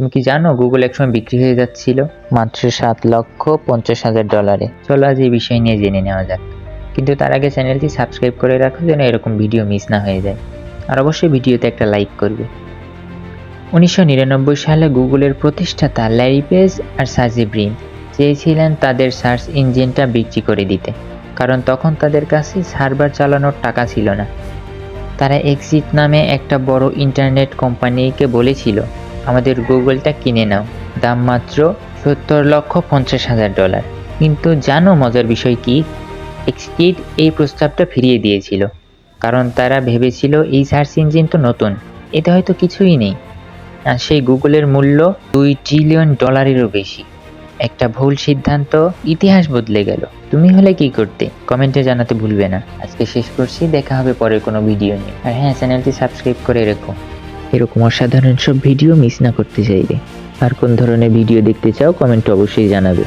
তুমি কি জানো গুগল একসময় বিক্রি হয়ে যাচ্ছিল মাত্র $7,50,000। চলো আজ এই বিষয় নিয়ে জেনে নেওয়া যাক, কিন্তু তার আগে চ্যানেলটি সাবস্ক্রাইব করে রাখো যেন এরকম ভিডিও মিস না হয়ে যায়, আর অবশ্যই ভিডিওতে একটা লাইক করবে। 1999 সালে গুগলের প্রতিষ্ঠাতা ল্যারি পেজ আর সার্জি ব্রিন চেয়েছিলেন তাদের সার্চ ইঞ্জিনটা বিক্রি করে দিতে, কারণ তখন তাদের কাছে সার্ভার চালানোর টাকা ছিল না। তারা এক্সিট নামে একটা বড় ইন্টারনেট কোম্পানিকে বলেছিল, আমাদের গুগলটা কিনে নাও, দাম মাত্র $70,50,000। কিন্তু জানো মজার বিষয় কি? এক্সিট এই প্রস্তাবটা ফিরিয়ে দিয়েছিল, কারণ তারা ভেবেছিল এই সার্চ ইঞ্জিন তো নতুন, এতে হয়তো কিছুই নেই। আর সেই গুগলের মূল্য $2 ট্রিলিয়নেরও বেশি। একটা ভুল সিদ্ধান্ত ইতিহাস বদলে গেল। তুমি হলে কি করতে? কমেন্টে জানাতে ভুলবে না। আজকে শেষ করছি, দেখা হবে পরের কোনো ভিডিও নিয়ে। আর হ্যাঁ, চ্যানেলটি সাবস্ক্রাইব করে রেখো এরকম অসাধারণ সব ভিডিও মিস না করতে চাইলে। আর কোন ধরনের ভিডিও দেখতে চাও কমেন্টে অবশ্যই জানাবে।